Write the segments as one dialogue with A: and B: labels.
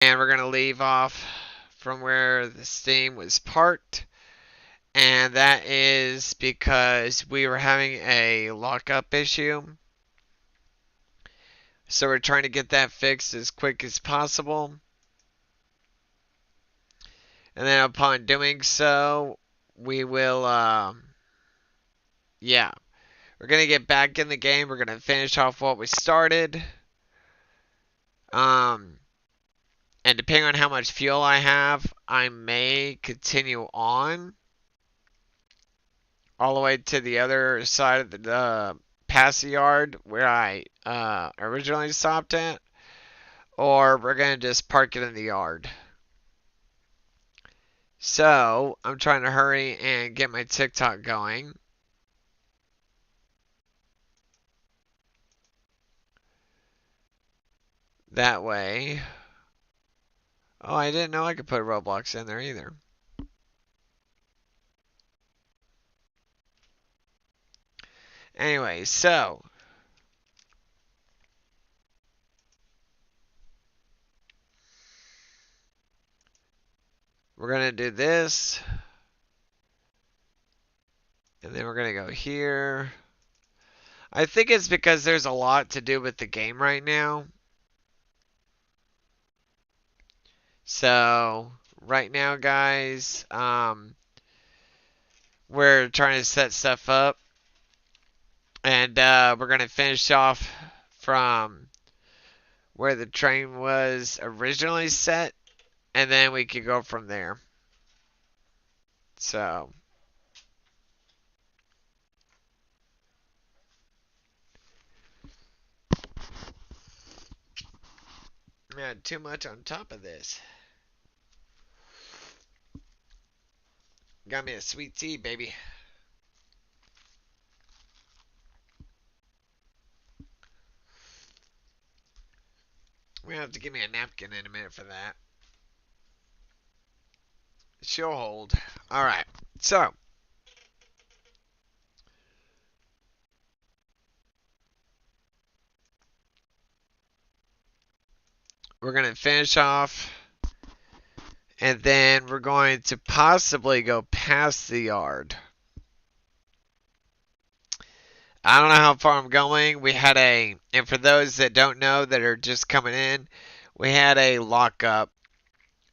A: And we're going to leave off from where the Steam was parked. And that is because we were having a lockup issue. So we're trying to get that fixed as quick as possible. And then upon doing so, we will, yeah. We're going to get back in the game. We're going to finish off what we started. And depending on how much fuel I have, I may continue on all the way to the other side of the past the yard where I originally stopped at, or we're gonna just park it in the yard. So I'm trying to hurry and get my TikTok going. That way. Oh, I didn't know I could put Roblox in there either. Anyway, so we're gonna do this, and then we're gonna go here. I think it's because there's a lot to do with the game right now. So right now, guys, we're trying to set stuff up, and we're gonna finish off from where the train was originally set, and then we could go from there. So I had too much on top of this. Got me a sweet tea, baby. We have to give me a napkin in a minute for that. She'll hold. All right. So we're gonna finish off, and then we're going to possibly go past the yard. I don't know how far I'm going. We had and for those that don't know that are just coming in, we had a lockup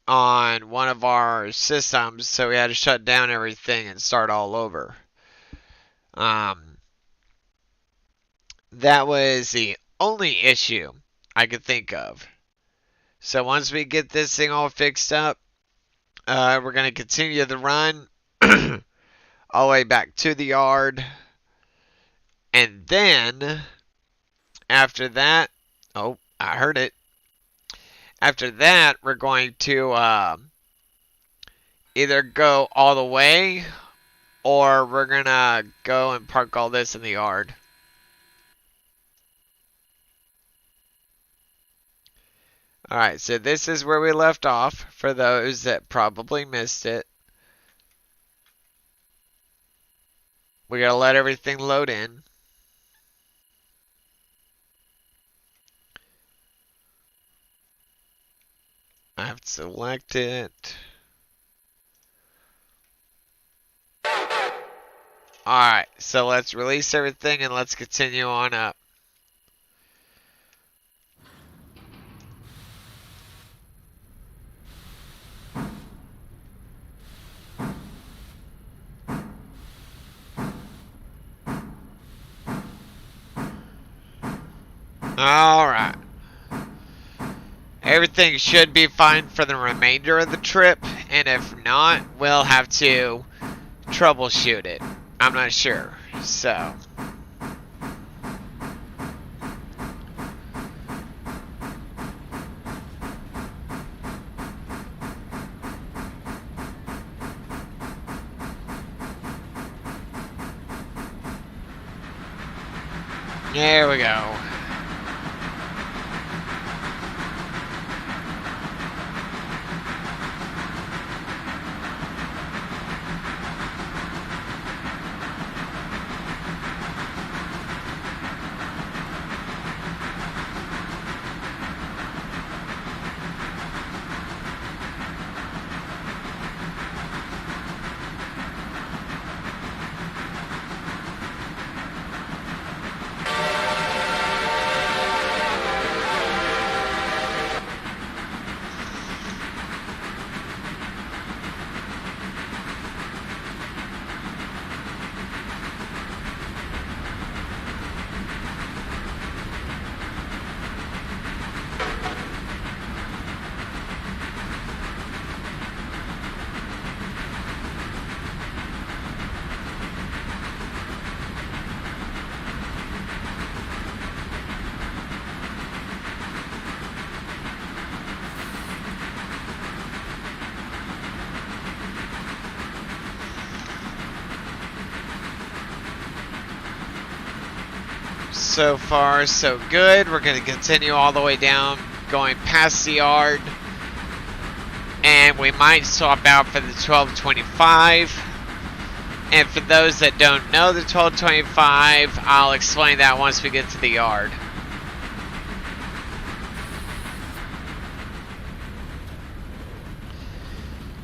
A: on one of our systems, so we had to shut down everything and start all over. That was the only issue I could think of. So once we get this thing all fixed up, we're going to continue the run all the way back to the yard. And then, after that, oh, I heard it. After that, we're going to either go all the way, or we're going to go and park all this in the yard. Alright, so this is where we left off, for those that probably missed it. We gotta let everything load in. I have to select it. Alright, so let's release everything and let's continue on up. Alright. Everything should be fine for the remainder of the trip, and if not, we'll have to troubleshoot it. I'm not sure, so. There we go. So far, so good. We're going to continue all the way down, going past the yard. And we might swap out for the 1225. And for those that don't know the 1225, I'll explain that once we get to the yard.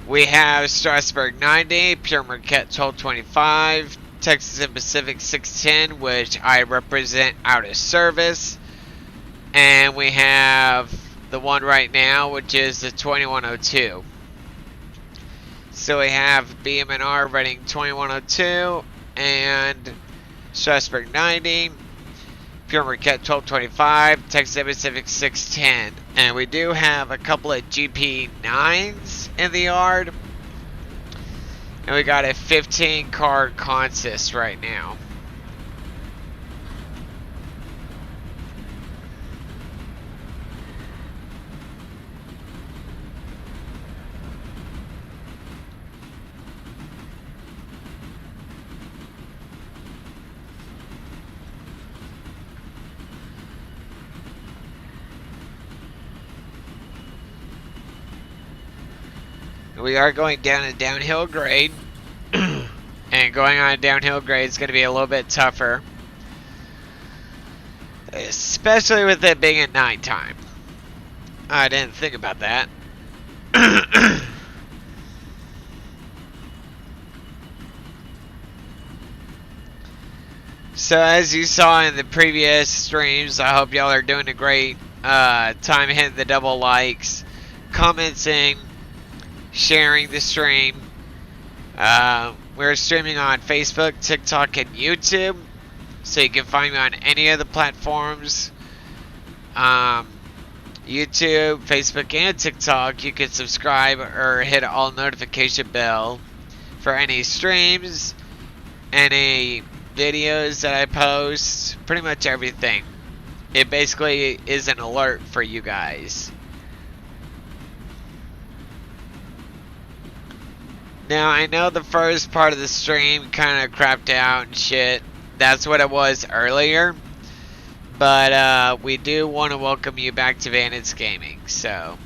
A: We have Strasburg 90, Pure Marquette 1225, Texas and Pacific 610, which I represent out of service. And we have the one right now, which is the 2102. So we have BM&R running 2102 and Strasburg 90, Pure Marquette 1225, Texas and Pacific 610. And we do have a couple of GP9s in the yard. And we got a 15 car consist right now. We are going down a downhill grade. And going on a downhill grade is going to be a little bit tougher. Especially with it being at nighttime. I didn't think about that. So as you saw in the previous streams, I hope y'all are doing a great time hitting the double likes, commenting, sharing the stream. We're streaming on Facebook, TikTok, and YouTube, so you can find me on any of the platforms. YouTube, Facebook, and TikTok. You can subscribe or hit all notification bell for any streams, any videos that I post, pretty much everything. It basically is an alert for you guys. Now, I know the first part of the stream kind of crapped out and shit. That's what it was earlier. But we do want to welcome you back to Vantage Gaming. So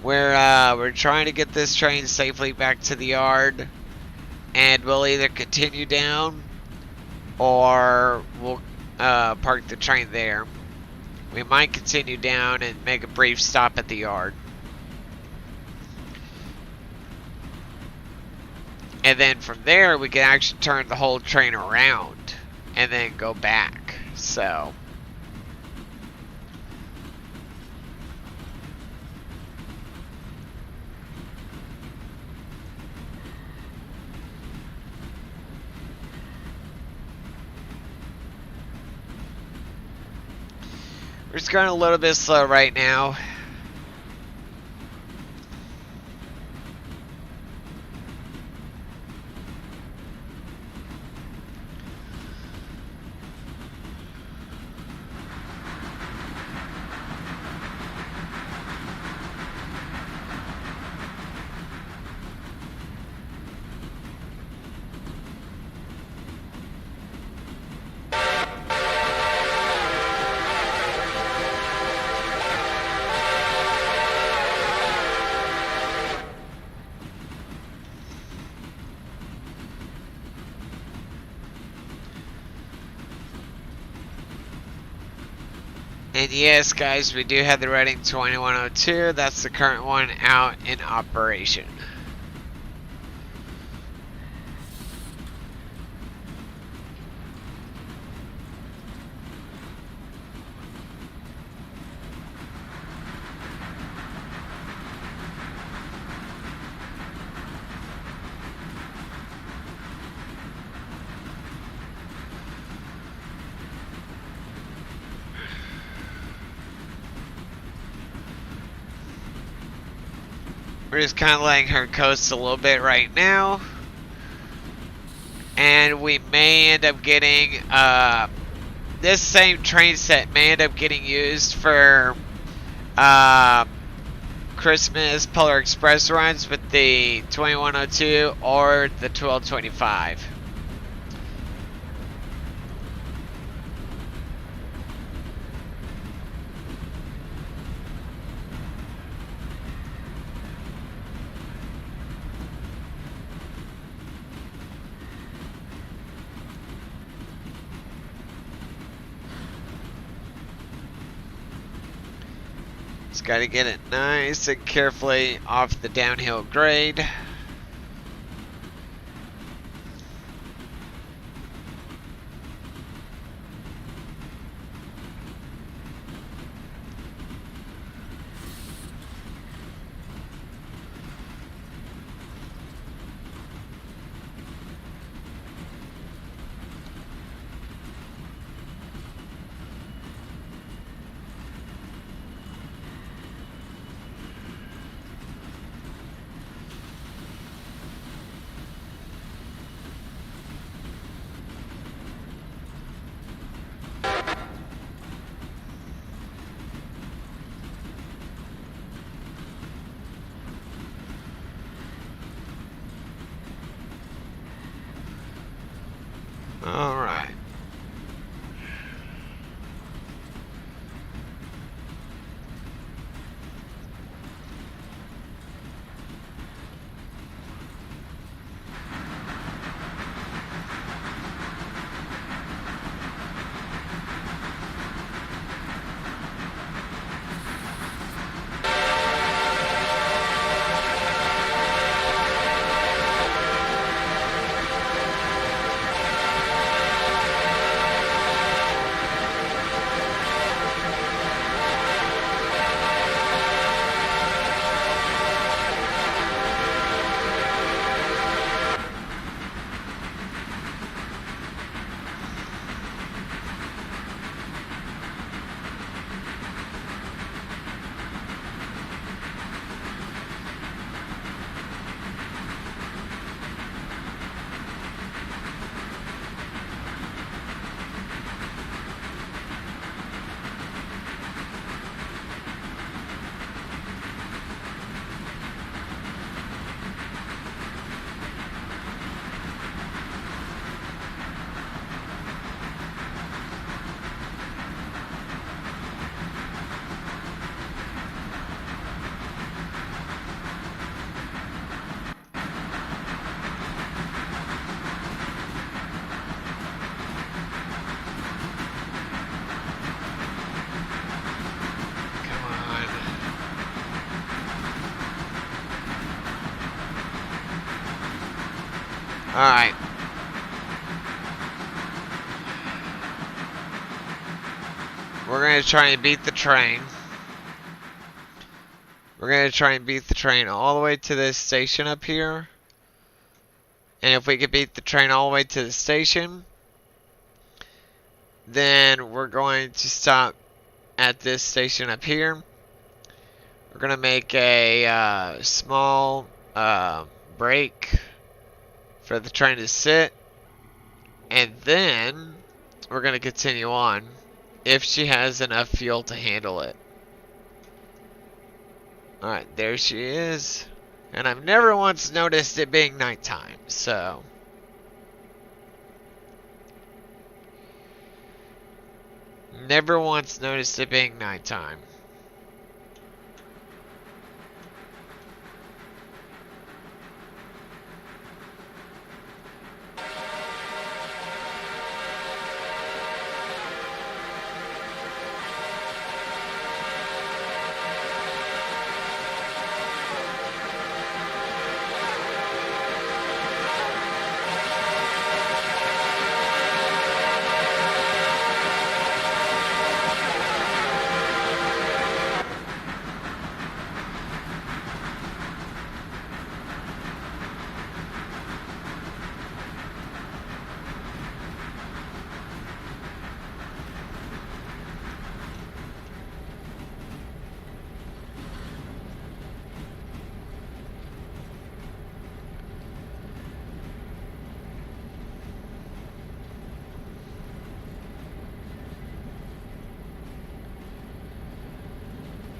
A: we're trying to get this train safely back to the yard, and we'll either continue down or we'll park the train there. We might continue down and make a brief stop at the yard. And then from there, we can actually turn the whole train around and then go back. So we're just going a little bit slow right now. And yes, guys, we do have the Reading 2102. That's the current one out in operation. We're just kind of letting her coast a little bit right now. And we may end up getting, this same train set may end up getting used for Christmas Polar Express runs with the 2102 or the 1225. Just gotta get it nice and carefully off the downhill grade. All right. Alright. We're going to try and beat the train. We're going to try and beat the train all the way to this station up here. And if we can beat the train all the way to the station, then we're going to stop at this station up here. We're going to make a small break for the train to sit. And then we're going to continue on if she has enough fuel to handle it. Alright, there she is. And I've never once noticed it being nighttime, so... Never once noticed it being nighttime.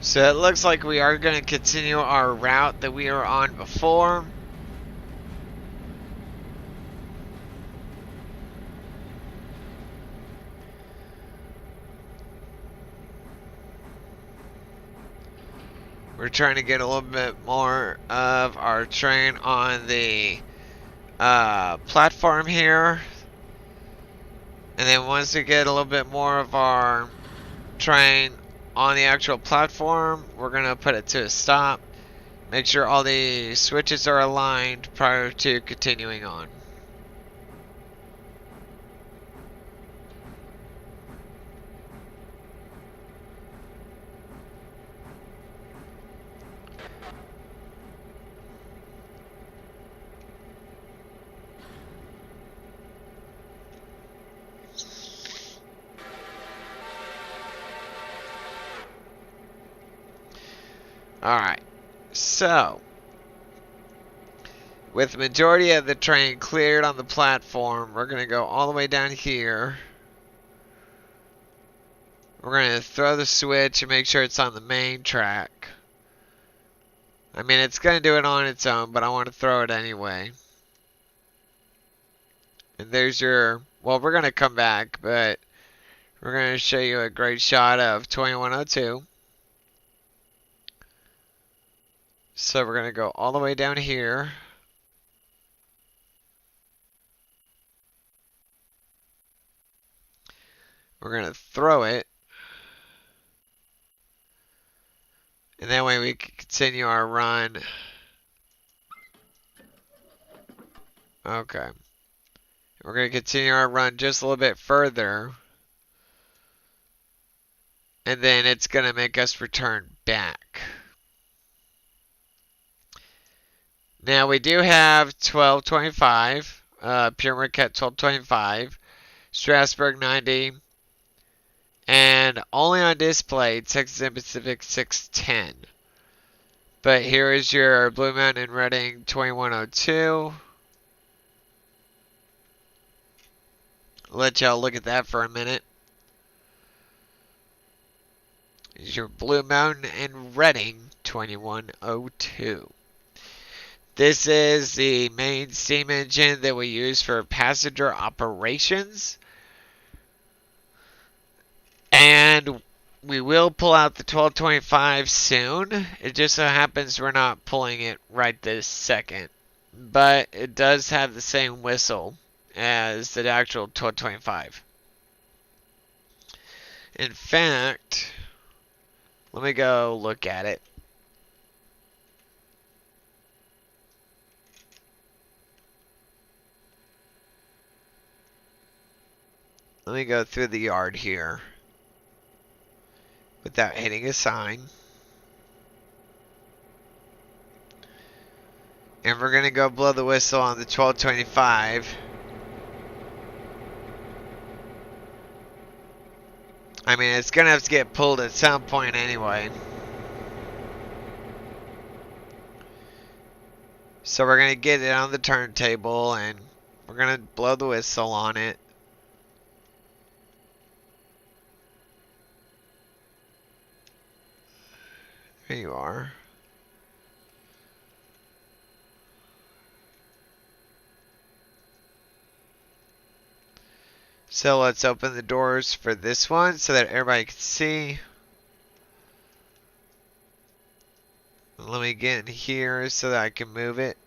A: So it looks like we are going to continue our route that we were on before. We're trying to get a little bit more of our train on the platform here. And then once we get a little bit more of our train on the actual platform, we're going to put it to a stop. Make sure all the switches are aligned prior to continuing on. Alright, so with the majority of the train cleared on the platform, we're going to go all the way down here. We're going to throw the switch and make sure it's on the main track. I mean, it's going to do it on its own, but I want to throw it anyway. And there's your... Well, we're going to come back, but we're going to show you a great shot of 2102. So we're going to go all the way down here. We're going to throw it. And that way we can continue our run. Okay. We're going to continue our run just a little bit further. And then it's going to make us return back. Now we do have 1225, Pure Marquette 1225, Strasburg 90, and only on display Texas and Pacific 610. But here is your Blue Mountain and Reading 2102. Let y'all look at that for a minute. Here's your Blue Mountain and Reading 2102. This is the main steam engine that we use for passenger operations. And we will pull out the 1225 soon. It just so happens we're not pulling it right this second. But it does have the same whistle as the actual 1225. In fact, let me go look at it. Let me go through the yard here without hitting a sign. And we're going to go blow the whistle on the 1225. I mean, it's going to have to get pulled at some point anyway. So we're going to get it on the turntable and we're going to blow the whistle on it. There you are. So let's open the doors for this one so that everybody can see. Let me get in here so that I can move it.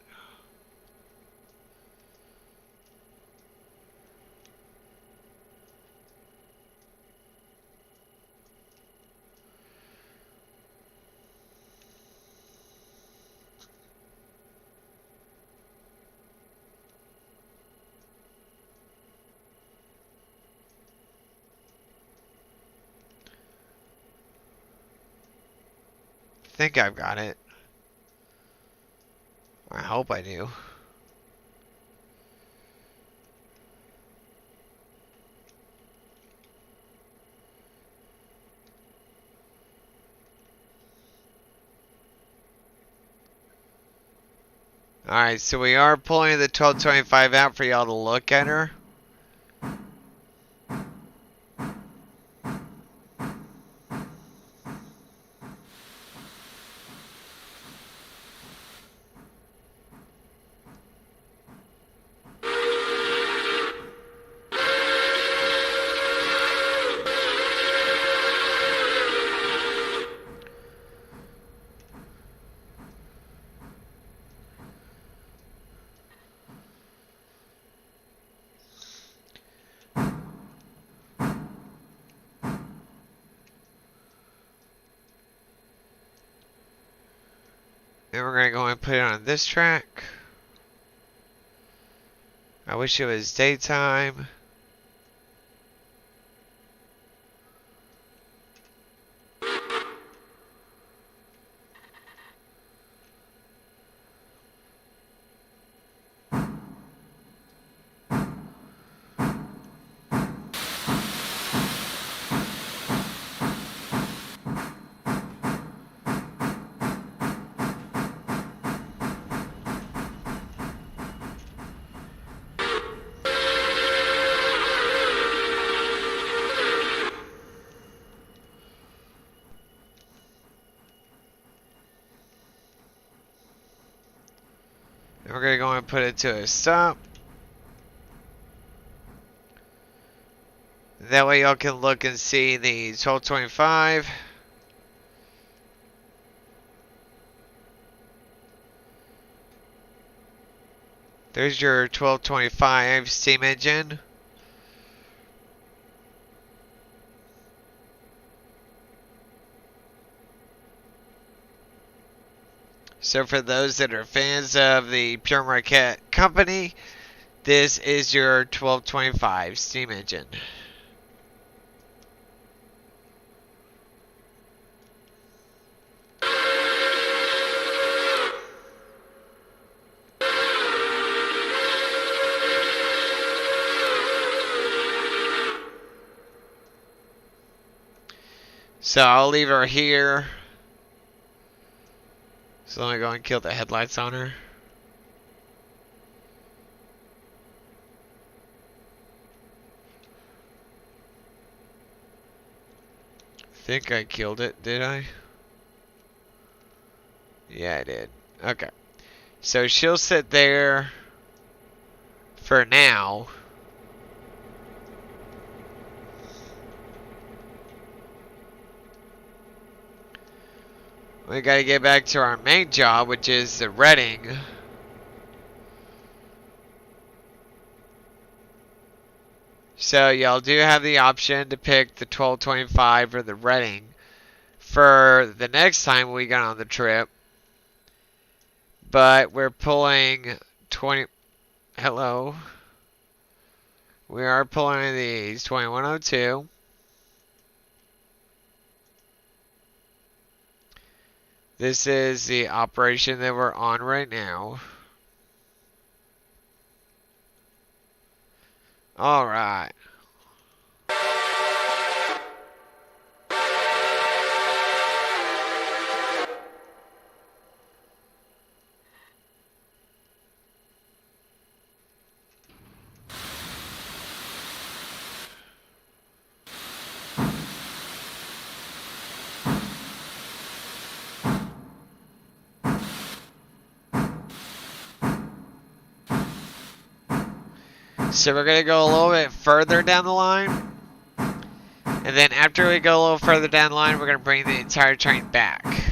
A: I think I've got it. I hope I do. Alright, so we are pulling the 1225 out for y'all to look at her. And we're going to go and put it on this track. I wish it was daytime. And we're going to go and put it to a stop. That way y'all can look and see the 1225. There's your 1225 steam engine. So for those that are fans of the Pure Marquette company, this is your 1225 steam engine. So I'll leave her here. So let me go and kill the headlights on her. I think I killed it, did I? Yeah, I did. Okay. So she'll sit there for now. We gotta get back to our main job, which is the Reading. So y'all do have the option to pick the 1225 or the Reading for the next time we get on the trip. But we're pulling 20. Hello. We are pulling these 2102. This is the operation that we're on right now. All right. So we're going to go a little bit further down the line. And then after we go a little further down the line, we're going to bring the entire train back.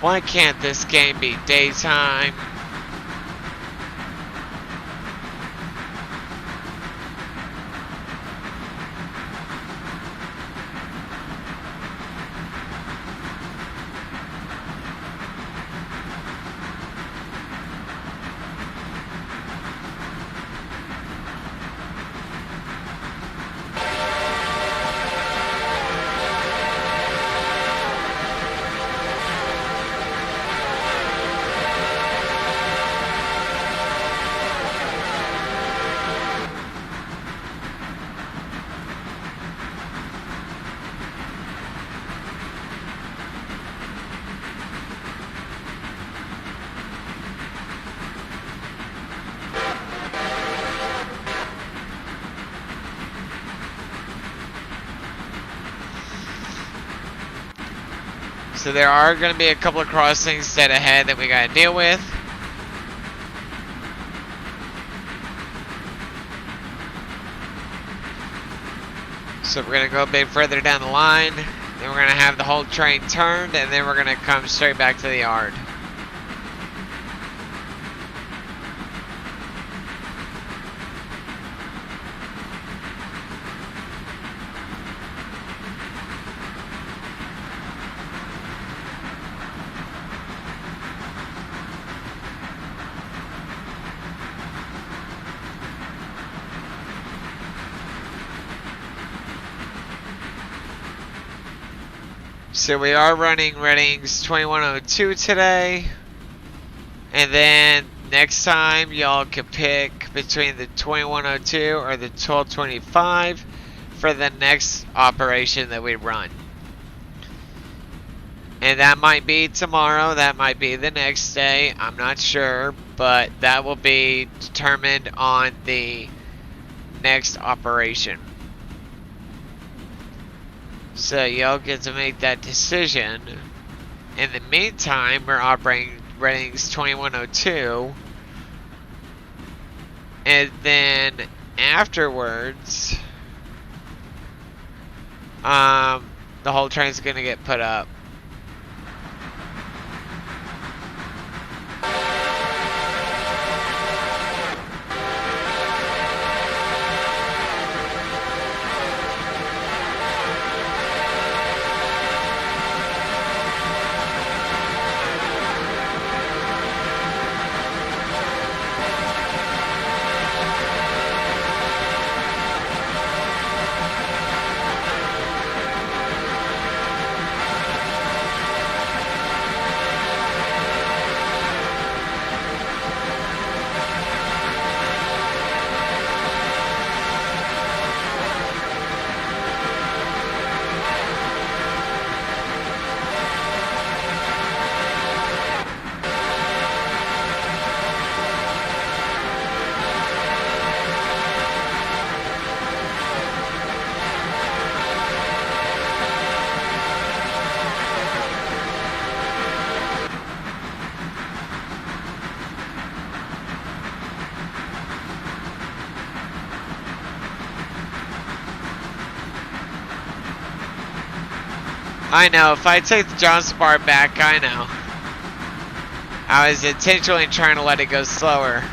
A: Why can't this game be daytime? So there are going to be a couple of crossings dead ahead that we got to deal with. So we're going to go a bit further down the line. Then we're going to have the whole train turned, and then we're going to come straight back to the yard. So we are running Readings 2102 today. And then next time y'all can pick between the 2102 or the 1225 for the next operation that we run. And that might be tomorrow, that might be the next day, I'm not sure, but that will be determined on the next operation. So y'all get to make that decision. In the meantime, we're operating Readings 2102. And then afterwards, the whole train's gonna get put up. I know, if I take the Johnson bar back, I know. I was intentionally trying to let it go slower.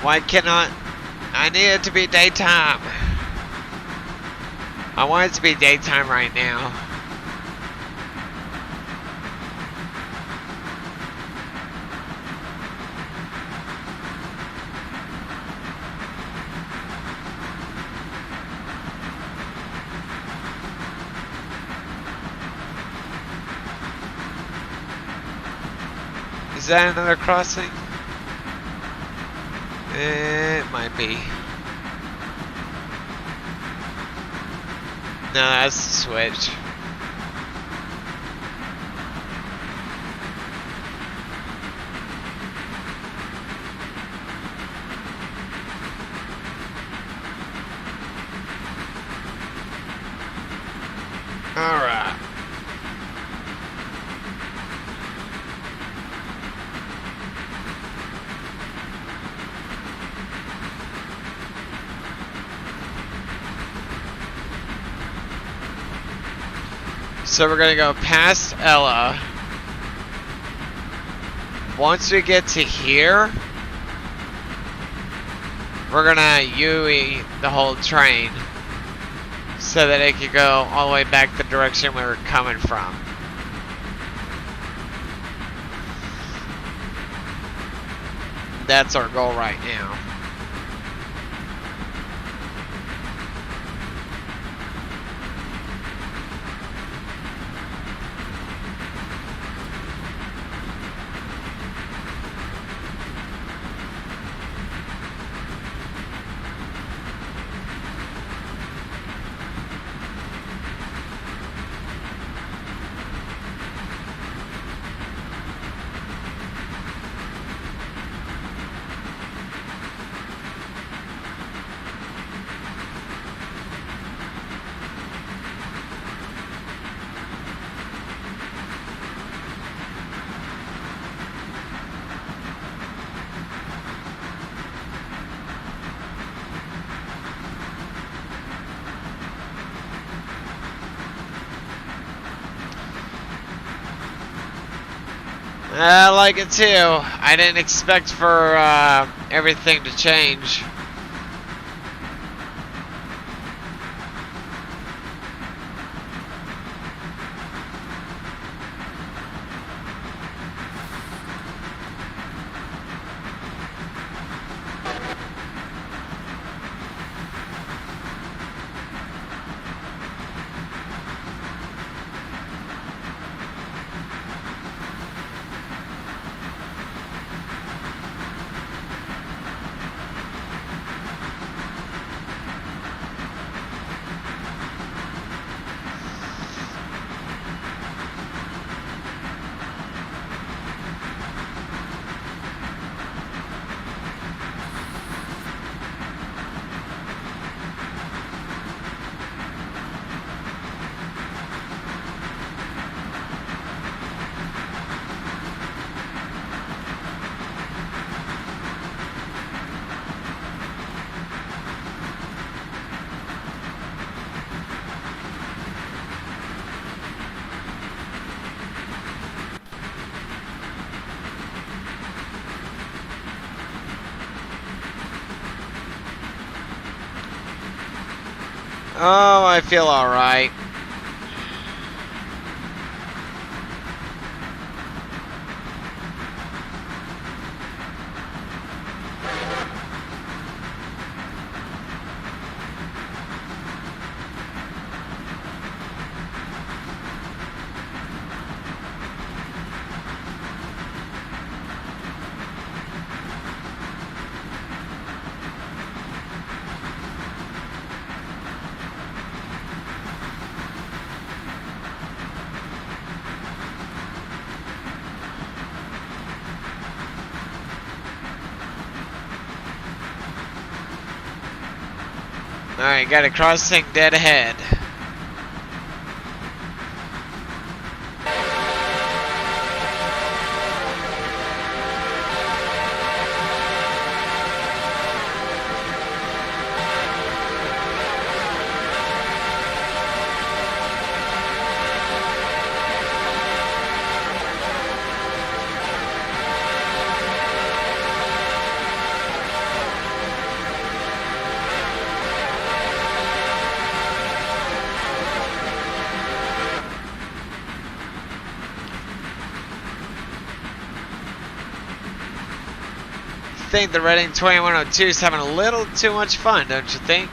A: Why cannot? I need it to be daytime. I want it to be daytime right now. Is that another crossing? It might be. No, that's the switch. Alright. So we're gonna go past Ella. Once we get to here, we're gonna UE the whole train so that it can go all the way back the direction we were coming from. That's our goal right now. I like it too. I didn't expect for everything to change. Oh, I feel alright. Alright, got a crossing dead ahead. I think the Reading 2102 is having a little too much fun, don't you think?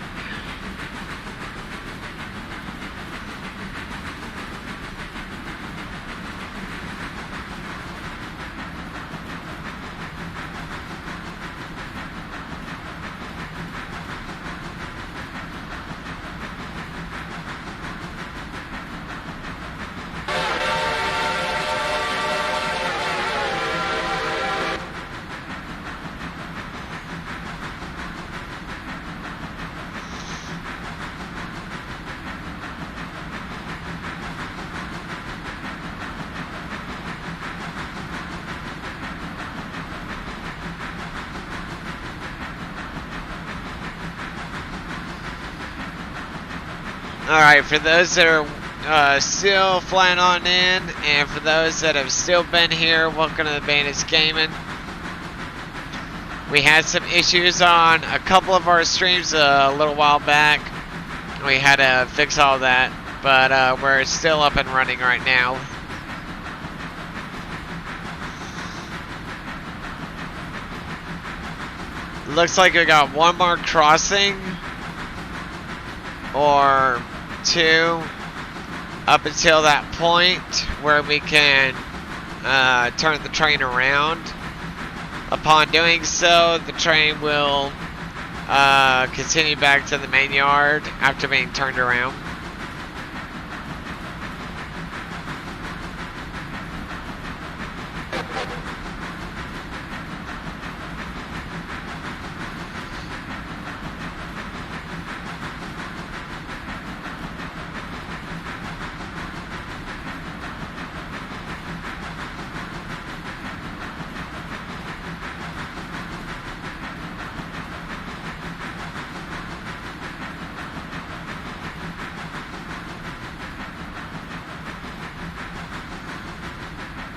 A: Alright, for those that are still flying on in, and for those that have still been here, welcome to the Bandits Gaming. We had some issues on a couple of our streams a little while back. We had to fix all that, but we're still up and running right now. Looks like we got one more crossing or two up until that point where we can turn the train around. Upon doing so, the train will continue back to the main yard after being turned around.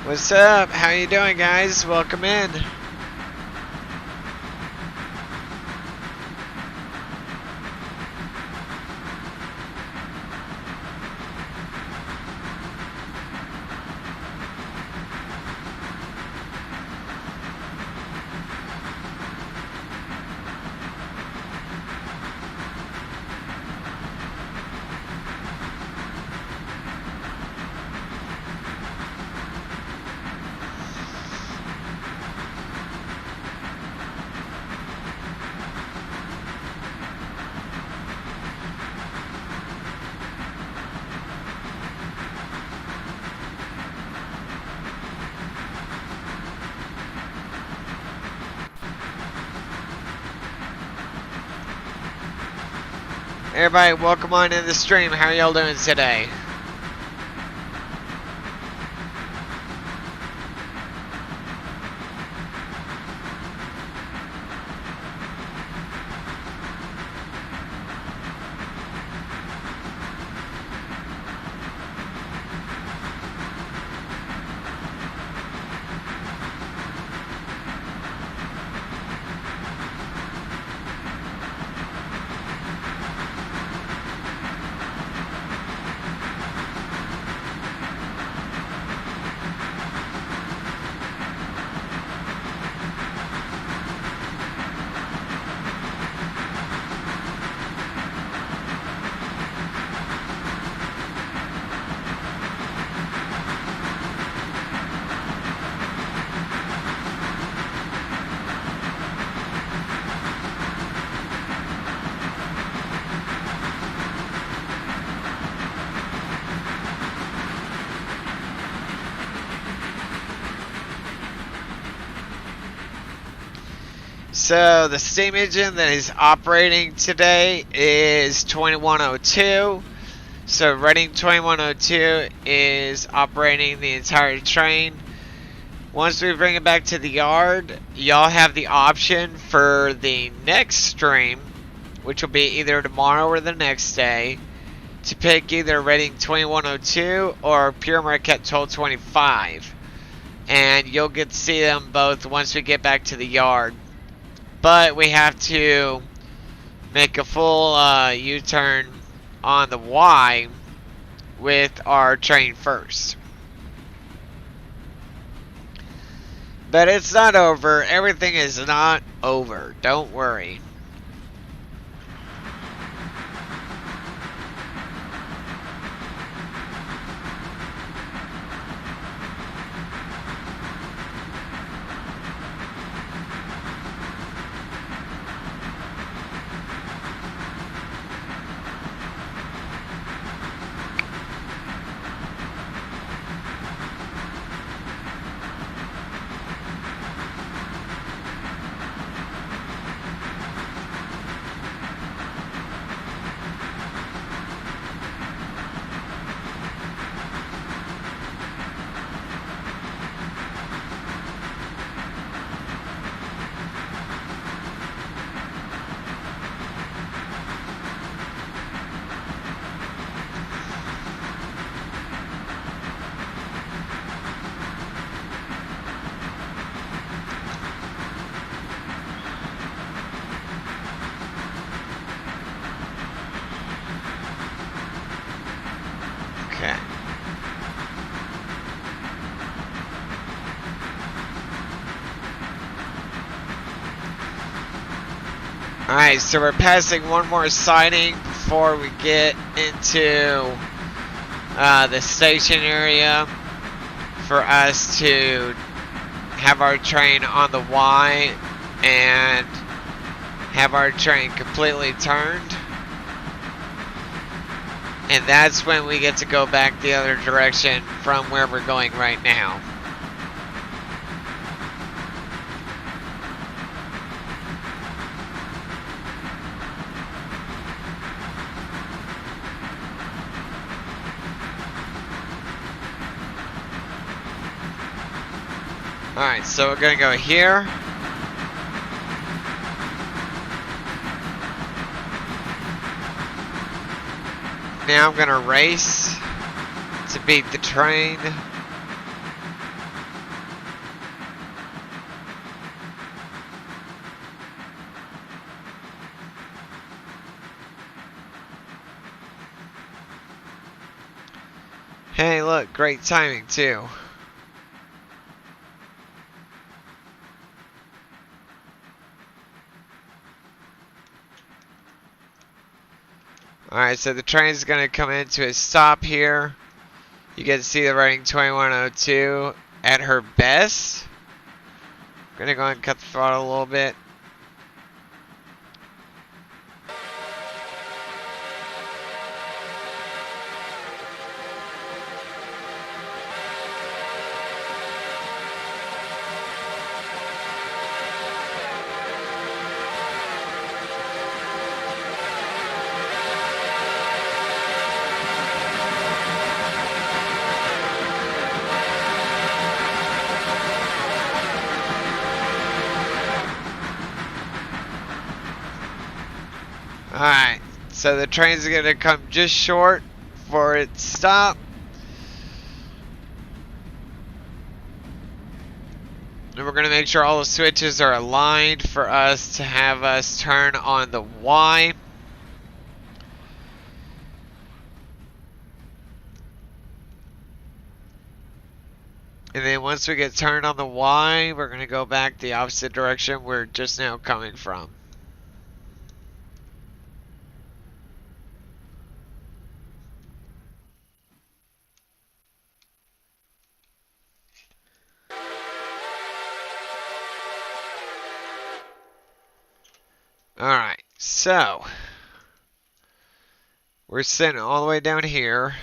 A: What's up? How you doing, guys? Welcome in. Everybody, welcome on in the stream. How are y'all doing today? So the steam engine that is operating today is 2102. So Reading 2102 is operating the entire train. Once we bring it back to the yard, y'all have the option for the next stream, which will be either tomorrow or the next day, to pick either Reading 2102 or Pure Marquette 1225. And you'll get to see them both once we get back to the yard. But we have to make a full U-turn on the Y with our train first. But it's not over. Everything is not over. Don't worry. Alright, so we're passing one more siding before we get into the station area for us to have our train on the Y and have our train completely turned. And that's when we get to go back the other direction from where we're going right now. Alright, so we're gonna go here. Now I'm gonna race to beat the train. Hey, look, great timing too. Alright, so the train is going to come into a stop here. You can see the rating 2102 at her best. I'm going to go ahead and cut the throttle a little bit. Alright, so the train's going to come just short for its stop. And we're going to make sure all the switches are aligned for us to have us turn on the Y. And then once we get turned on the Y, we're going to go back the opposite direction we're just now coming from. Alright, so we're sitting all the way down here.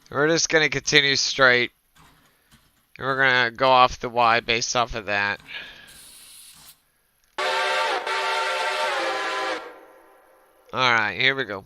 A: We're just going to continue straight. And we're going to go off the Y based off of that. Alright, here we go.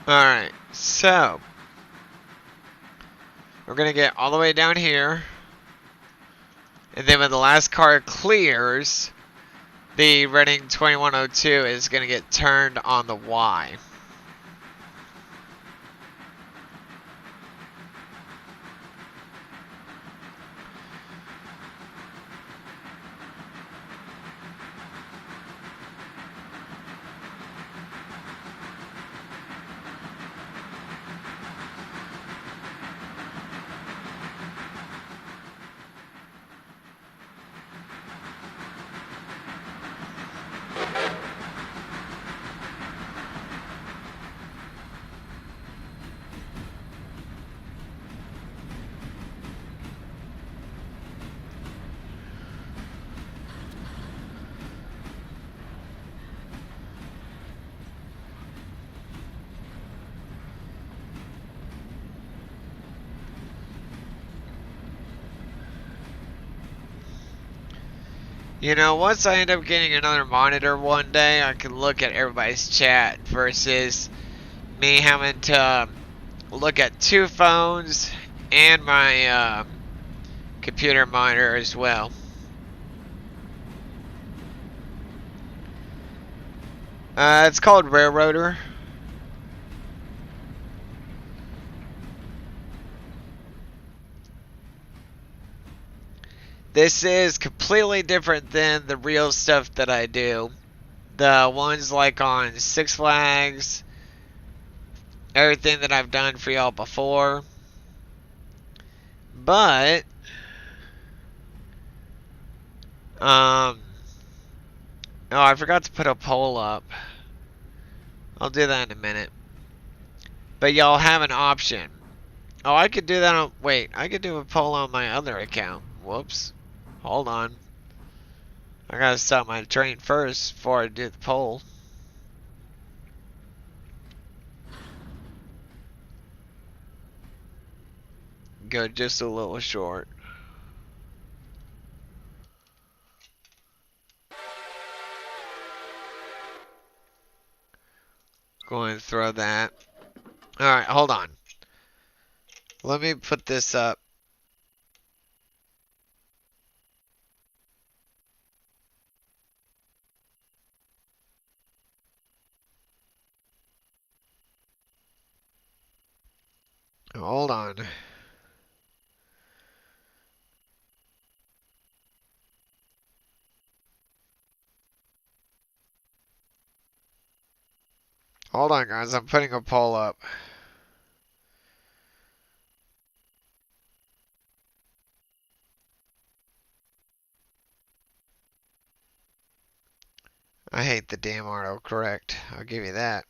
A: Alright, so we're going to get all the way down here. And then when the last car clears, the rating 2102 is going to get turned on the Y. You know, once I end up getting another monitor one day, I can look at everybody's chat versus me having to look at two phones and my computer monitor as well. It's called Railroader. This is completely different than the real stuff that I do. The ones like on Six Flags, everything that I've done for y'all before. But, oh, I forgot to put a poll up. I'll do that in a minute. But y'all have an option. Oh, I could do that on, wait, I could do a poll on my other account. Whoops. Hold on. I gotta stop my train first before I do the poll. Go just a little short. Go ahead and throw that. Alright, hold on. Let me put this up. Hold on. Hold on, guys. I'm putting a poll up. I hate the damn autocorrect. I'll give you that.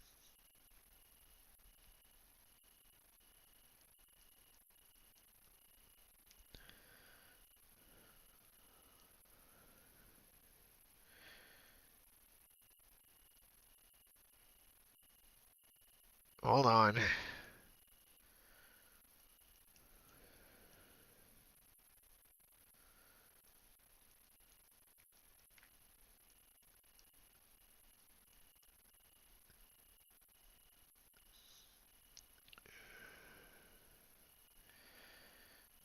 A: Hold on.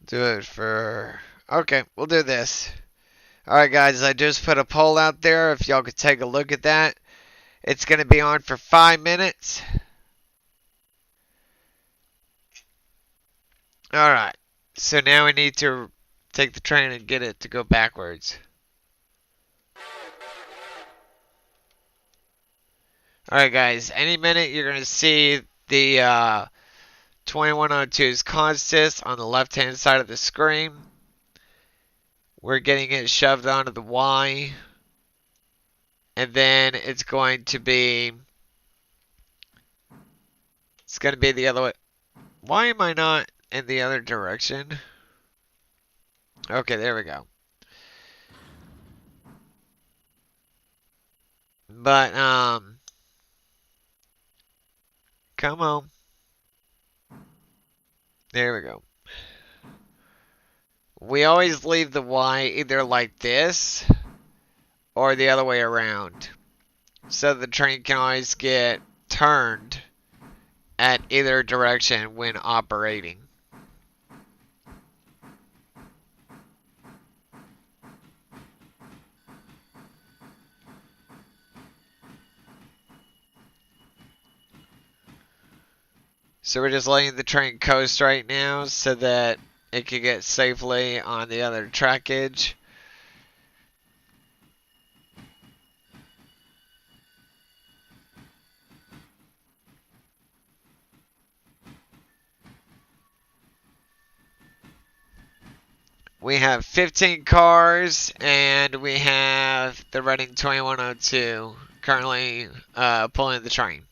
A: Do it for... Okay, we'll do this. Alright, guys. I just put a poll out there. If y'all could take a look at that. It's going to be on for 5 minutes. Alright. So now we need to take the train and get it to go backwards. Alright, guys. Any minute you're going to see the 2102's consist on the left-hand side of the screen. We're getting it shoved onto the Y. And then it's going to be the other way. Why am I not in the other direction? Okay, there we go. But, come on. There we go. We always leave the Y either like this or the other way around. So the train can always get turned at either direction when operating. So we're just letting the train coast right now so that it can get safely on the other trackage. We have 15 cars, and we have the Reading 2102 currently pulling the train.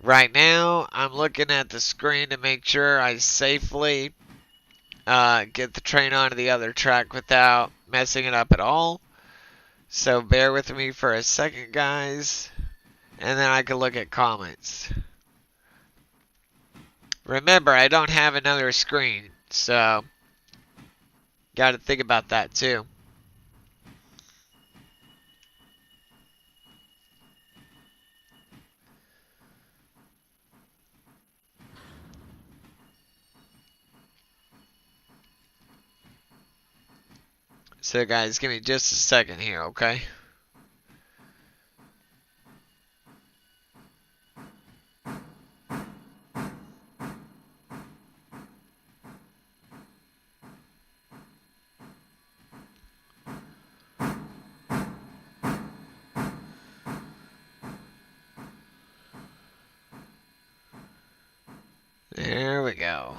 A: Right now, I'm looking at the screen to make sure I safely get the train onto the other track without messing it up at all. So bear with me for a second, guys, and then I can look at comments. Remember, I don't have another screen, so Got to think about that too. So guys, give me just a second here, okay? There we go.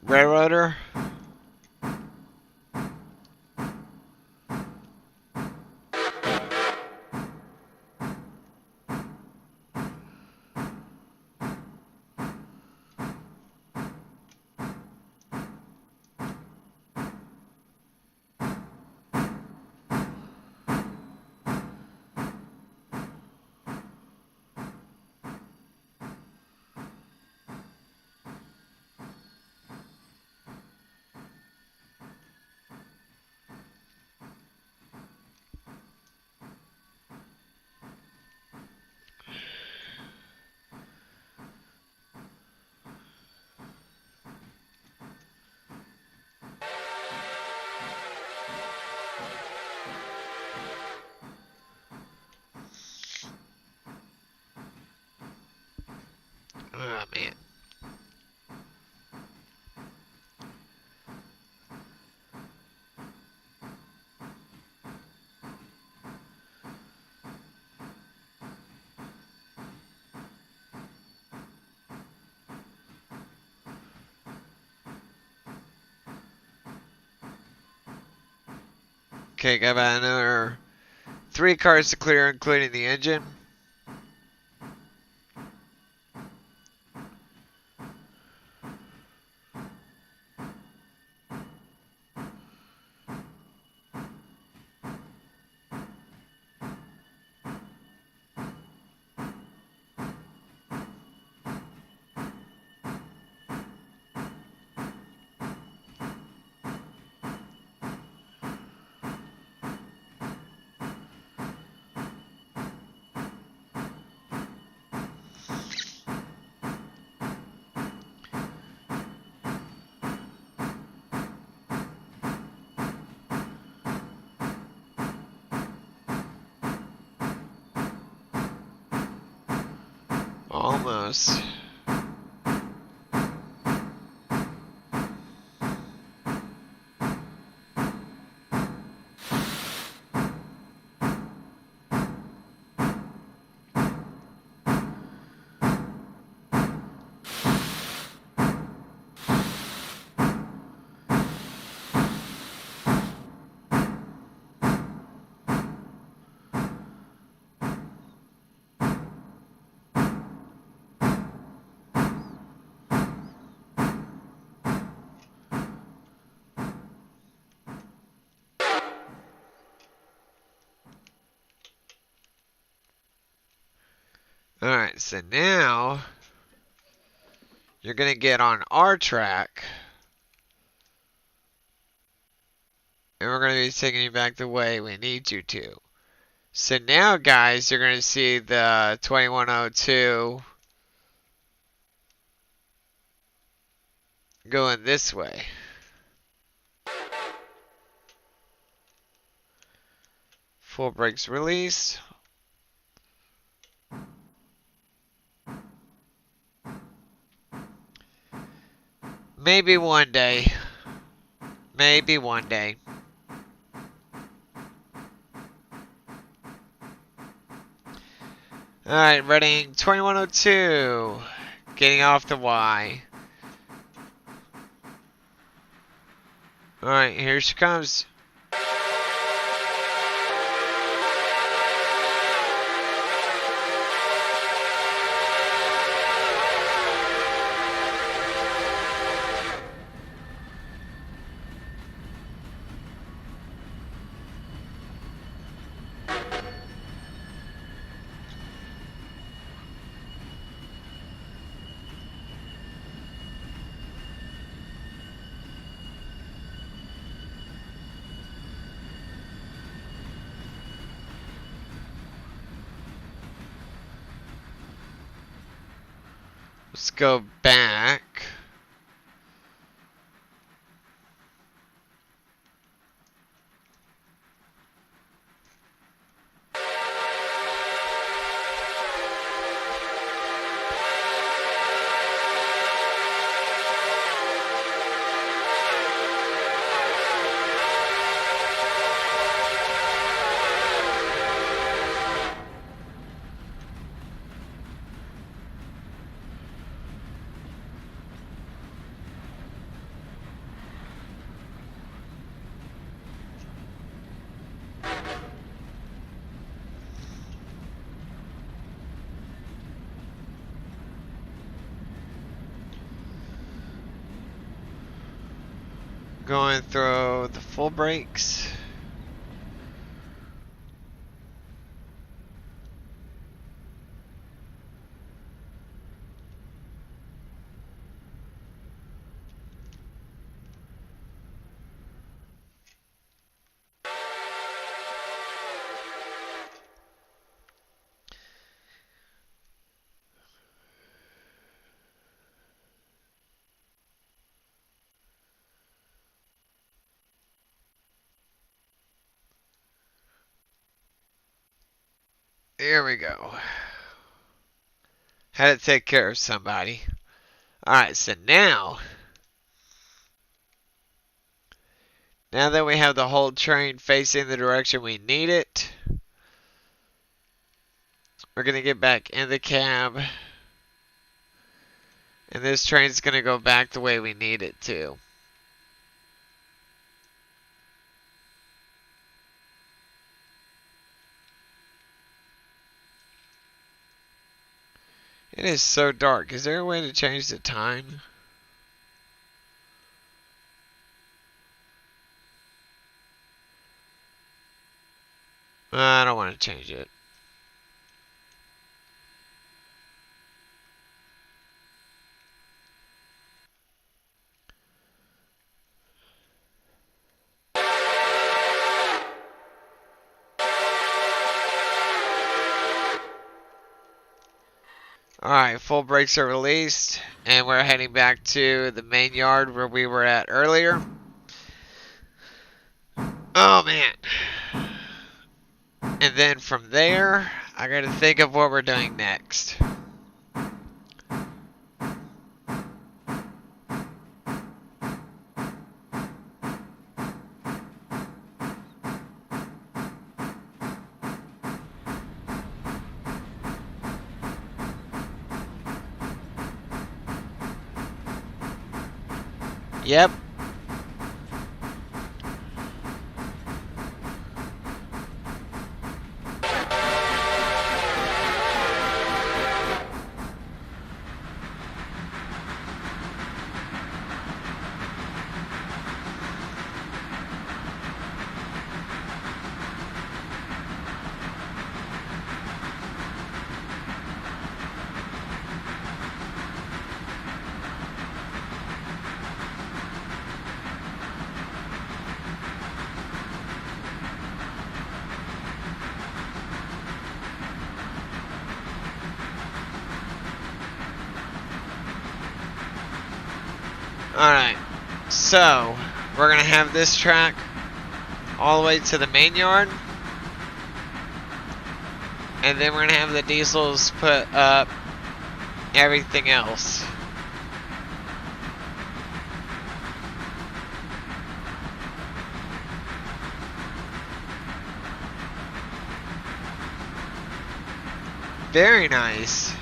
A: Railroader. Oh man. Okay, got about another 3 cars to clear, including the engine. Almost. Alright, so now you're going to get on our track. And we're going to be taking you back the way we need you to. So now, guys, you're going to see the 2102 going this way. Full brakes release. Maybe one day. Maybe one day. Alright, running 2102. Getting off the Y. Alright, here she comes. Let's go back. Going through the full brakes. There we go. Had to take care of somebody. Alright, so now that we have the whole train facing the direction we need it, we're going to get back in the cab. And this train's going to go back the way we need it to. It is so dark. Is there a way to change the time? I don't want to change it. Alright, full brakes are released, and we're heading back to the main yard where we were at earlier. Oh man. And then from there, I gotta think of what we're doing next. Yep. Alright, so we're going to have this track all the way to the main yard. And then we're going to have the diesels put up everything else. Very nice.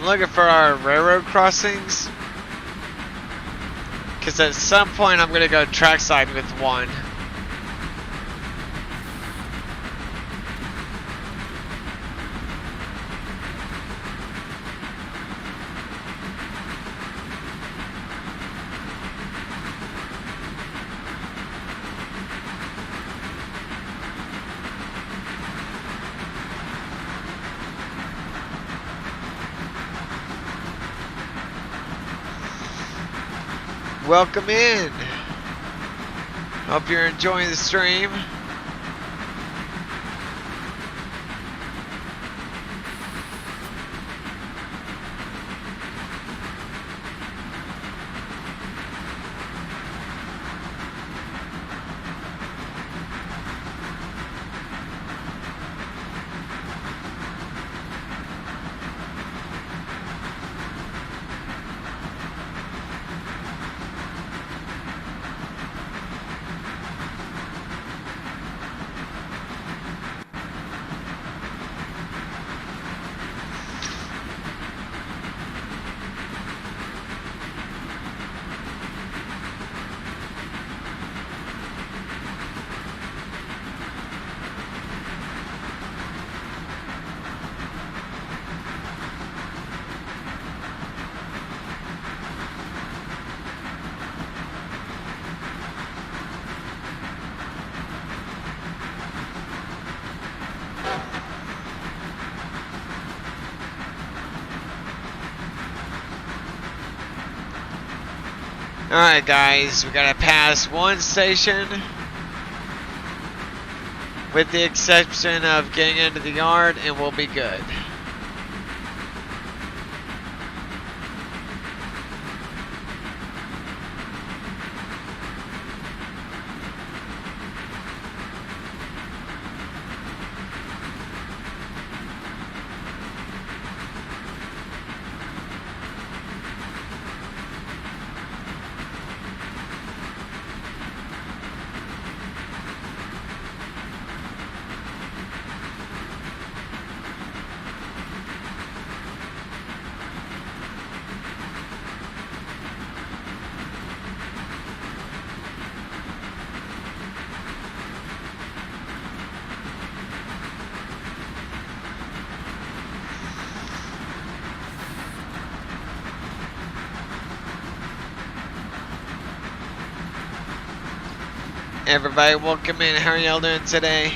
A: I'm looking for our railroad crossings. Because at some point I'm going to go trackside with one. Welcome in. Hope you're enjoying the stream. Alright guys, we gotta pass one station, with the exception of getting into the yard, and we'll be good. Everybody, welcome in. How are y'all doing today?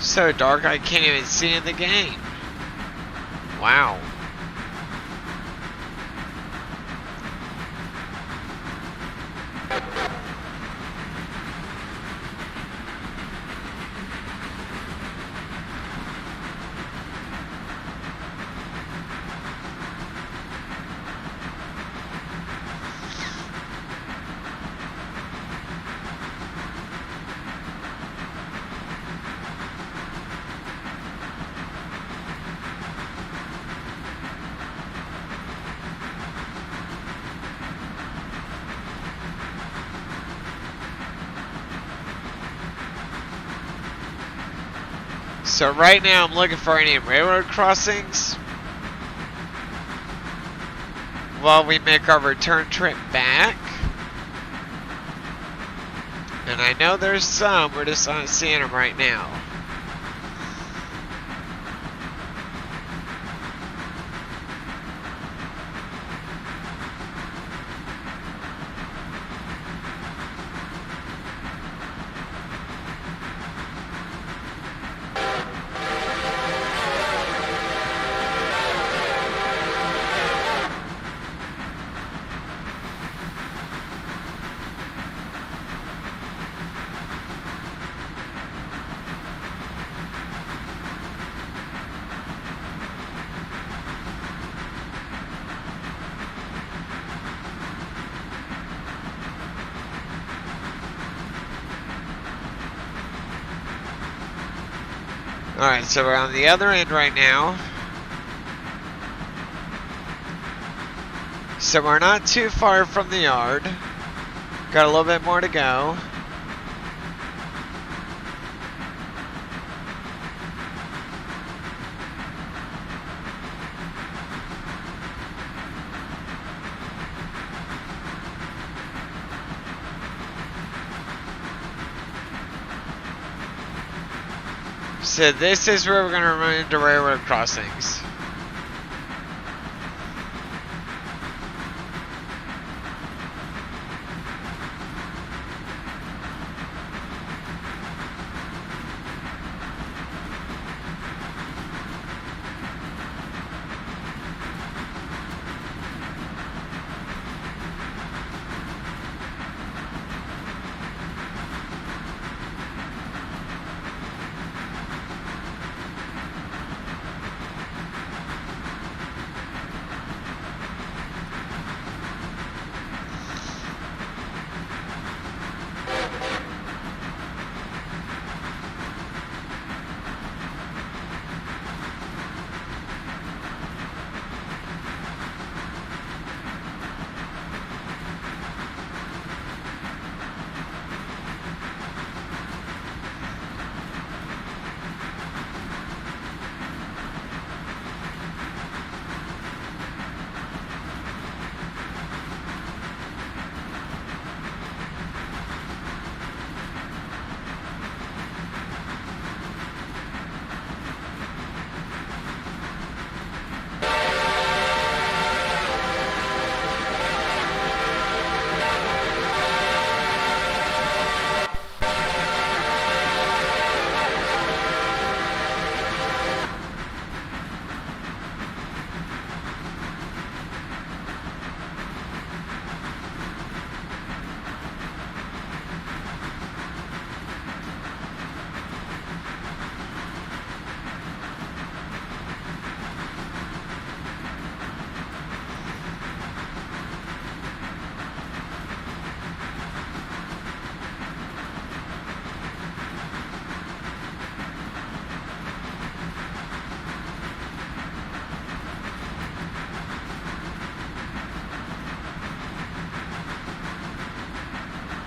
A: So dark I can't even see in the game. Wow. So right now I'm looking for any railroad crossings while we make our return trip back. And I know there's some, we're just not seeing them right now. Alright, so we're on the other end right now. So we're not too far from the yard. Got a little bit more to go. So this is where we're going to run into railroad crossings.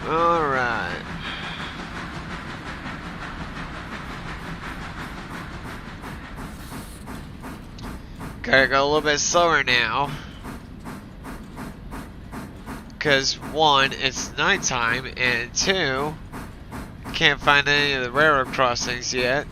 A: Alright. Gotta go a little bit slower now. Because one, it's nighttime, and two, can't find any of the railroad crossings yet.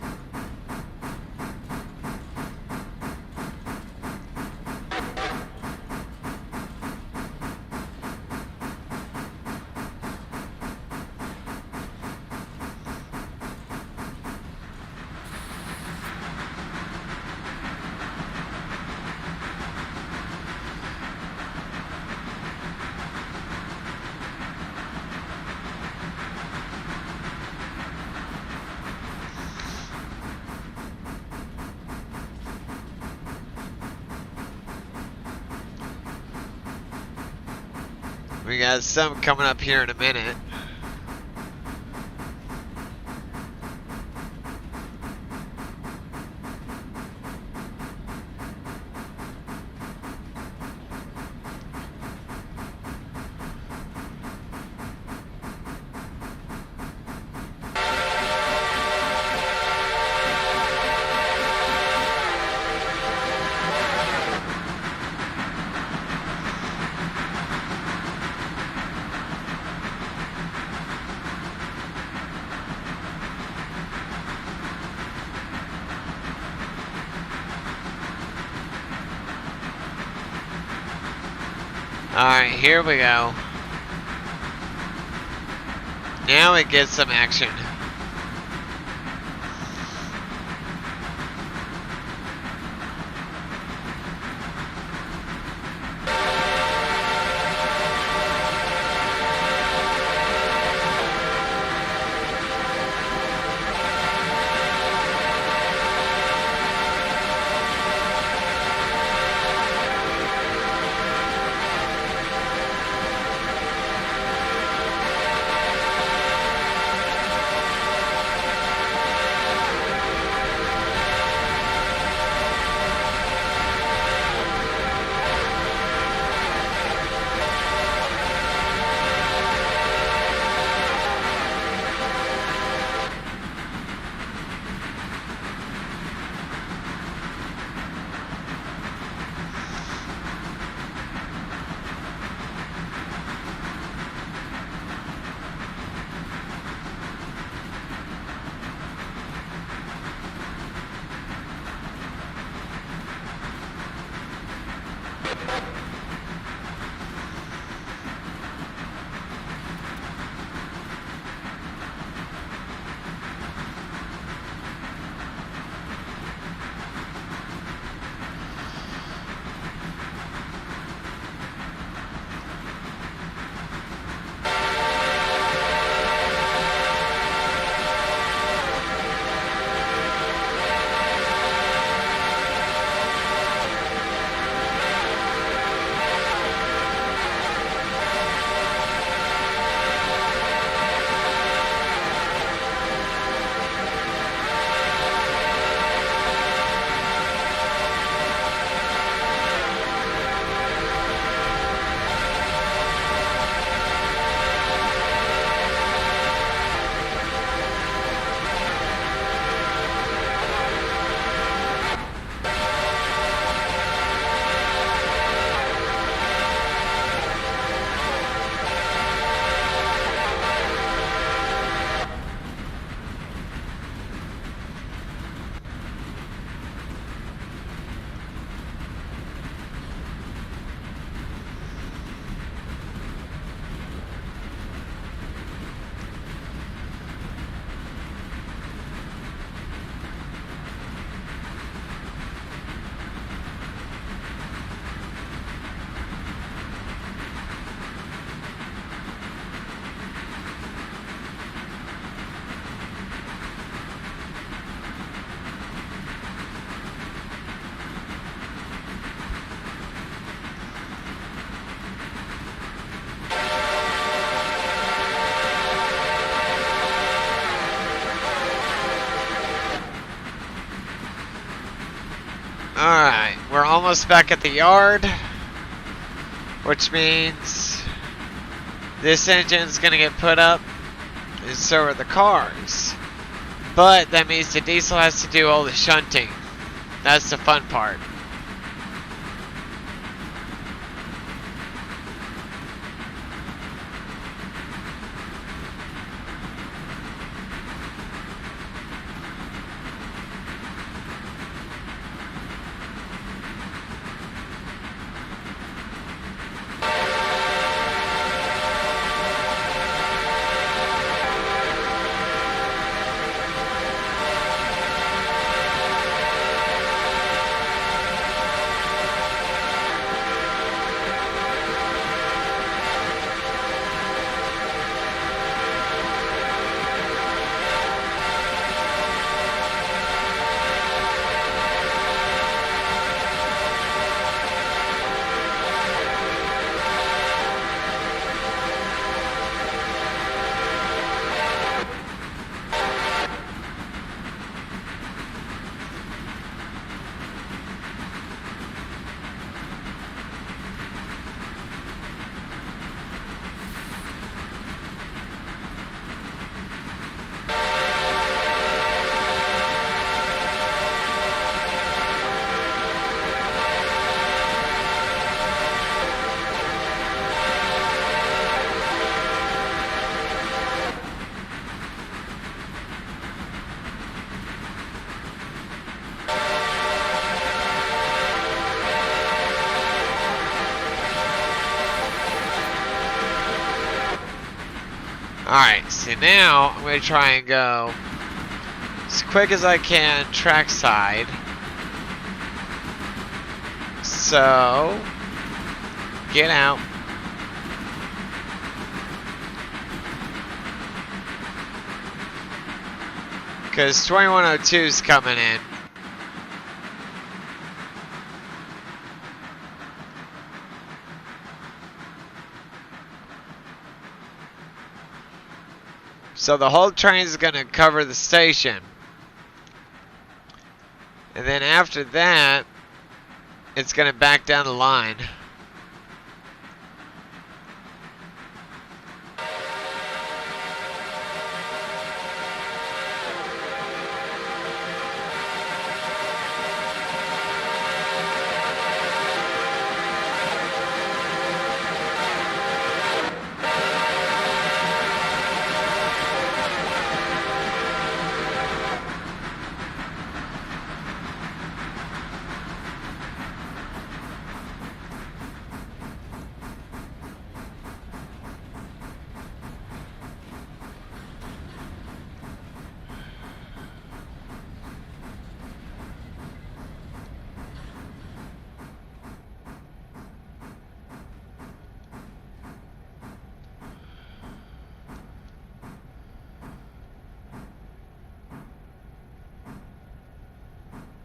A: We got some coming up here in a minute. Alright, here we go. Now it gets some action. almost back at the yard, which means this engine's gonna get put up, and so are the cars. But that means the diesel has to do all the shunting. That's the fun part. Alright, so now I'm going to try and go as quick as I can trackside. So, get out. Because 2102 is coming in. So the whole train is going to cover the station. And then after that, it's going to back down the line.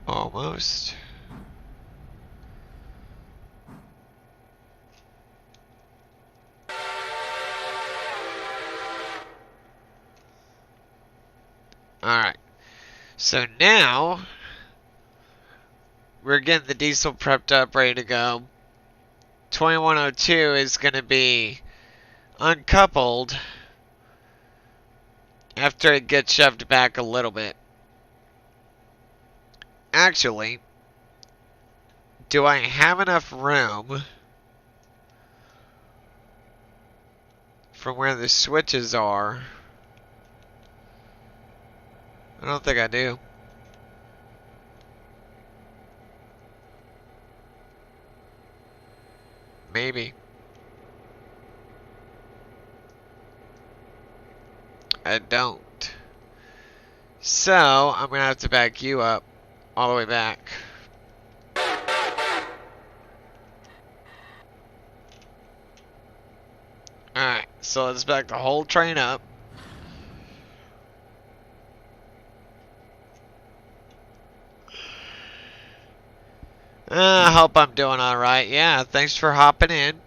A: Almost. Alright. So now we're getting the diesel prepped up, ready to go. 2102 is going to be uncoupled after it gets shoved back a little bit. Actually, do I have enough room from where the switches are? I don't think I do. Maybe. I don't. So, I'm going to have to back you up all the way back. Alright, so let's back the whole train up. I hope I'm doing alright. Yeah, thanks for hopping in.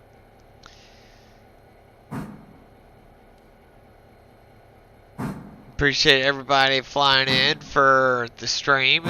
A: Appreciate everybody flying in for the stream.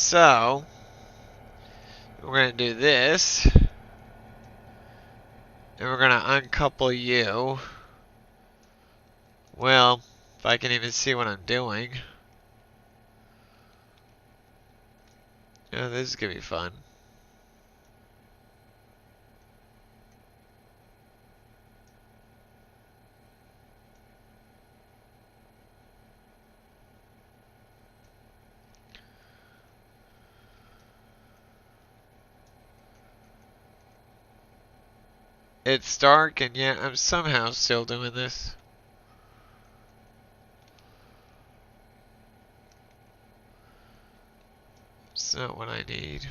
A: So, we're going to do this. And we're going to uncouple you. Well, if I can even see what I'm doing. Oh, this is going to be fun. It's dark, and yet I'm somehow still doing this. It's not what I need.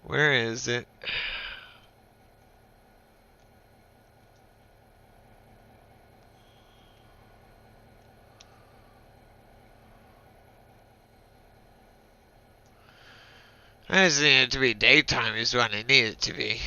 A: Where is it? I just need it to be daytime is what I need it to be.